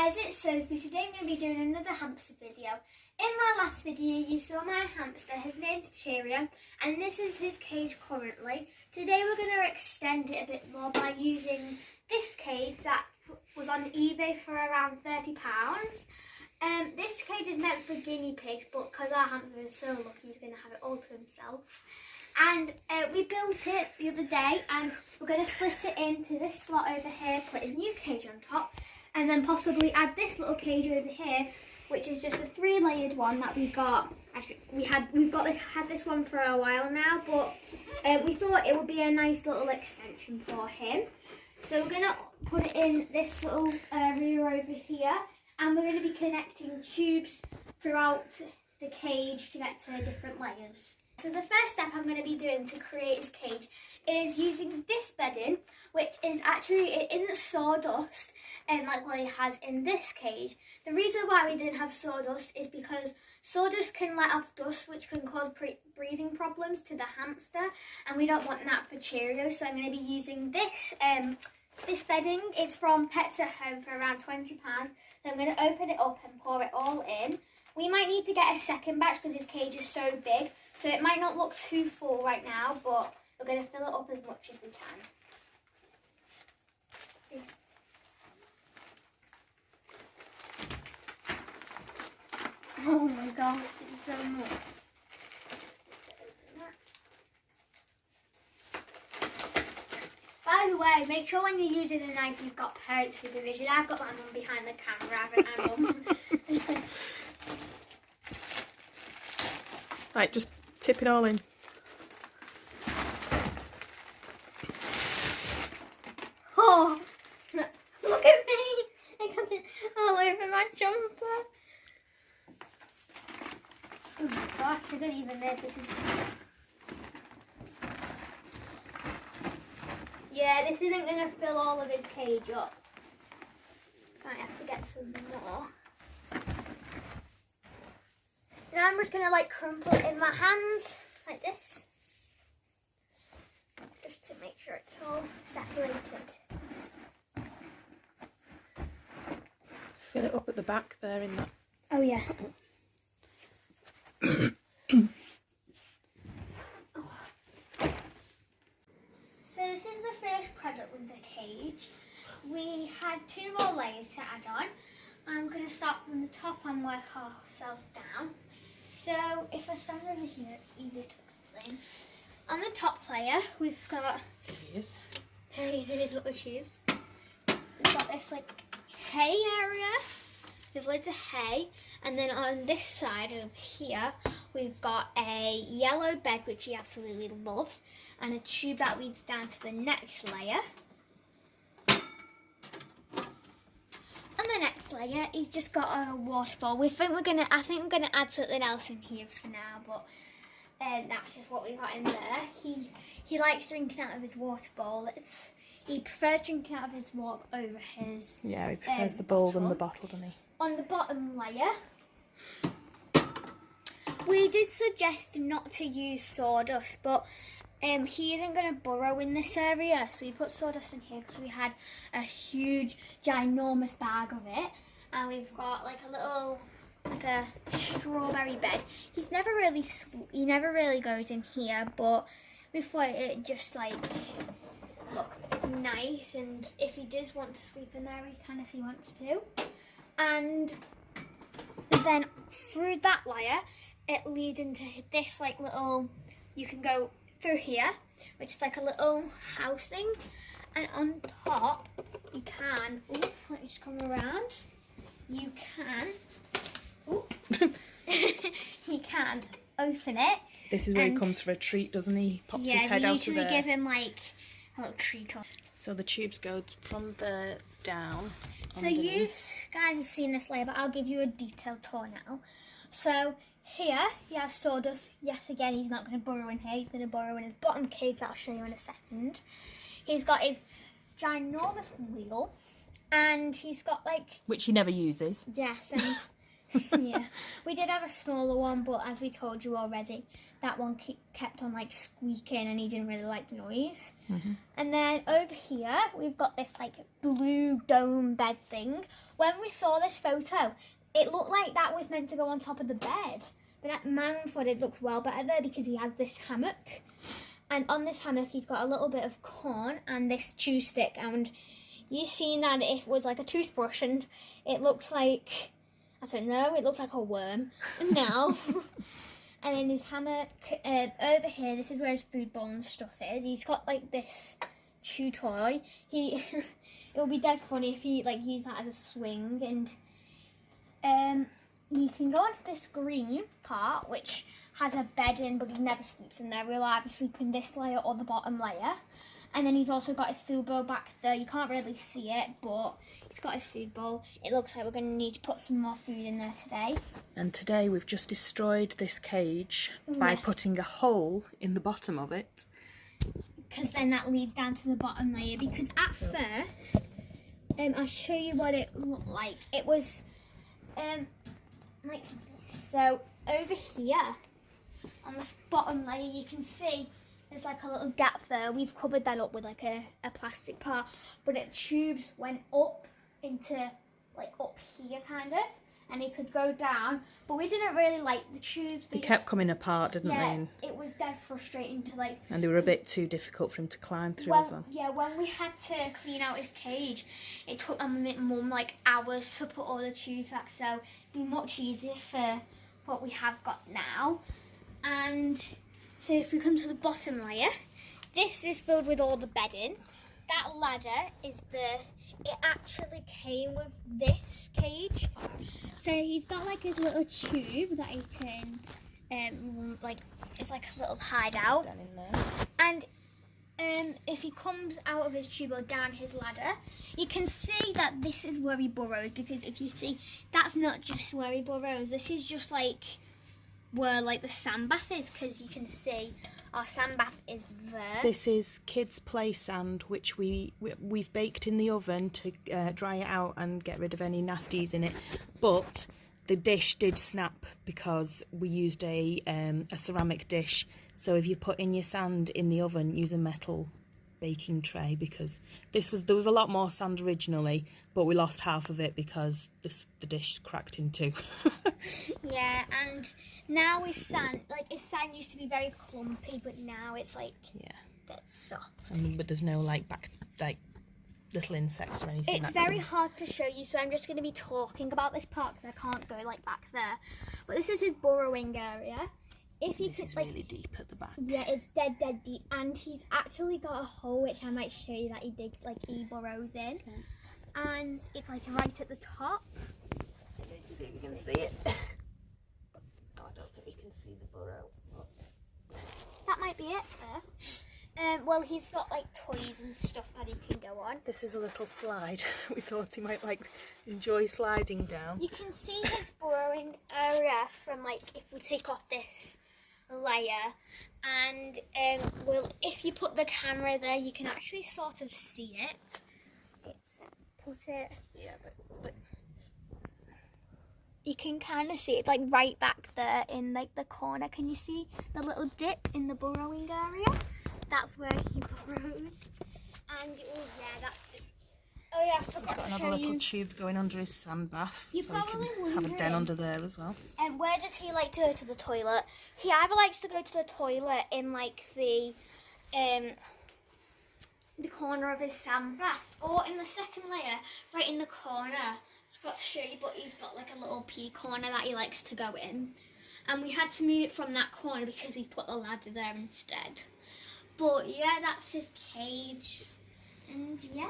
guys, it's Sophie. Today I'm going to be doing another hamster video. In my last video you saw my hamster. His name's Cheerios and this is his cage currently. Today we're going to extend it a bit more by using this cage that was on eBay for around £30. This cage is meant for guinea pigs, but because our hamster is so lucky he's going to have it all to himself. And we built it the other day and we're going to split it into this slot over here, put his new cage on top, and then possibly add this little cage over here, which is just a 3-layered one that we got. Actually, we've had this one for a while now, but we thought it would be a nice little extension for him. So we're gonna put it in this little area over here, and we're going to be connecting tubes throughout the cage to get to different layers. So the first step I'm going to be doing to create his cage is using this bedding, which is actually, it isn't sawdust like what he has in this cage. The reason why we didn't have sawdust is because sawdust can let off dust, which can cause breathing problems to the hamster, and we don't want that for Cheerios. So I'm going to be using this this bedding. It's from Pets at Home for around £20. So I'm going to open it up and pour it all in. We might need to get a second batch because his cage is so big, so it might not look too full right now, but we're going to fill it up as much as we can. Oh my gosh, it's so much. By the way, make sure when you're using a knife you've got parent supervision. I've got my mum behind the camera, haven't I, Mum? Right, just tip it all in. Oh, look at me! I got it all over my jumper. Oh my gosh, I don't even know if this is... Yeah, this isn't going to fill all of his cage up. Might have to get some more. Now I'm just going to like crumple it in my hands, like this. Just to make sure it's all separated. Fill it up at the back there in that. Oh yeah. So this is the first product with the cage. We had 2 more layers to add on. I'm going to start from the top and work ourselves down. So if I start over here, it's easier to explain. On the top layer, we've got... There he is in his little tubes. We've got this like hay area. There's loads of hay. And then on this side over here, we've got a yellow bed, which he absolutely loves, and a tube that leads down to the next layer. On the next layer, he's just got a water bowl. I think we're gonna add something else in here for now, but that's just what we got in there. He likes drinking out of his water bowl. He prefers drinking out of his water over his. Yeah, he prefers the bowl than the bottle, doesn't he? On the bottom layer, we did suggest not to use sawdust, but he isn't going to burrow in this area, so we put sawdust in here because we had a huge, ginormous bag of it, and we've got like a little, like a strawberry bed. He never really goes in here, but we thought it just like look nice, and if he does want to sleep in there, he can if he wants to. And then through that layer, it leads into this like little, you can go through here, which is like a little house thing, and on top you can, let me just come around, you can, you can open it. This is where he comes for a treat, doesn't he? Pops his head out of there. Yeah, we usually give him like a little treat on. So the tubes go from the down. So you guys have seen this layer, but I'll give you a detailed tour now. So here he has sawdust. Yes, again, he's not going to burrow in here. He's going to burrow in his bottom cage that I'll show you in a second. He's got his ginormous wheel, and he's got like... Which he never uses. Yes, and Yeah, we did have a smaller one, but as we told you already, that one kept on like squeaking and he didn't really like the noise. And then over here we've got this like blue dome bed thing. When we saw this photo, it looked like that was meant to go on top of the bed, but that man thought it looked well better there because he has this hammock, and on this hammock he's got a little bit of corn and this chew stick, and you've seen that it was like a toothbrush, and it looks like, I don't know, it looks like a worm now. And then his hammock, over here, this is where his food bowl and stuff is. He's got like this chew toy. It would be dead funny if he like used that as a swing. And you can go onto this green part, which has a bed in, but he never sleeps in there. He'll either sleep in this layer or the bottom layer. And then he's also got his food bowl back there. You can't really see it, but he's got his food bowl. It looks like we're going to need to put some more food in there today. And today we've just destroyed this cage by putting a hole in the bottom of it. Because then that leads down to the bottom layer. Because at first, I'll show you what it looked like. It was like this. So over here, on this bottom layer, you can see there's like a little gap there. We've covered that up with like a plastic part, but the tubes went up into like up here kind of, and it could go down, but we didn't really like the tubes. They kept coming apart, didn't they? Yeah, it was dead frustrating to like... And they were a bit too difficult for him to climb through as well. Yeah, when we had to clean out his cage, it took Mum like hours to put all the tubes back, so it'd be much easier for what we have got now. And so if we come to the bottom layer, this is filled with all the bedding. That ladder is it actually came with this cage. So he's got like his little tube that he can, like, it's like a little hideout. Down in there. And if he comes out of his tube or down his ladder, you can see that this is where he burrows, because if you see, that's not just where he burrows. This is just like where like the sand bath is, because you can see our sand bath is there. This is kids' play sand, which we've baked in the oven to dry it out and get rid of any nasties in it. But the dish did snap because we used a ceramic dish. So if you put in your sand in the oven, use a metal baking tray, because there was a lot more sand originally, but we lost half of it because the dish cracked in two. Yeah, and now his sand used to be very clumpy, but now it's like dead soft. But there's no like little insects or anything. It's very hard to show you, so I'm just going to be talking about this part because I can't go like back there. But this is his burrowing area. This is really deep at the back. Yeah, it's dead deep, and he's actually got a hole which I might show you that he digs, like he burrows in, and it's like right at the top. Let's see if you can see it. No, I don't think you can see the burrow. That might be it there. Well, he's got like toys and stuff that he can go on. This is a little slide. We thought he might like enjoy sliding down. You can see his burrowing area from like if we take off this layer, and if you put the camera there, you can actually sort of see it. Yeah, but you can kind of see it. It's like right back there in like the corner. Can you see the little dip in the burrowing area? That's where he burrows. And I forgot got to another show little you. tube going under his sand bath, You're so he probably can have a den wondering, under there as well. And where does he like to go to the toilet? He either likes to go to the toilet in like the corner of his sand bath, or in the second layer, right in the corner. I forgot to show you, but he's got like a little pee corner that he likes to go in. And we had to move it from that corner because we put the ladder there instead. But yeah, that's his cage. And yeah.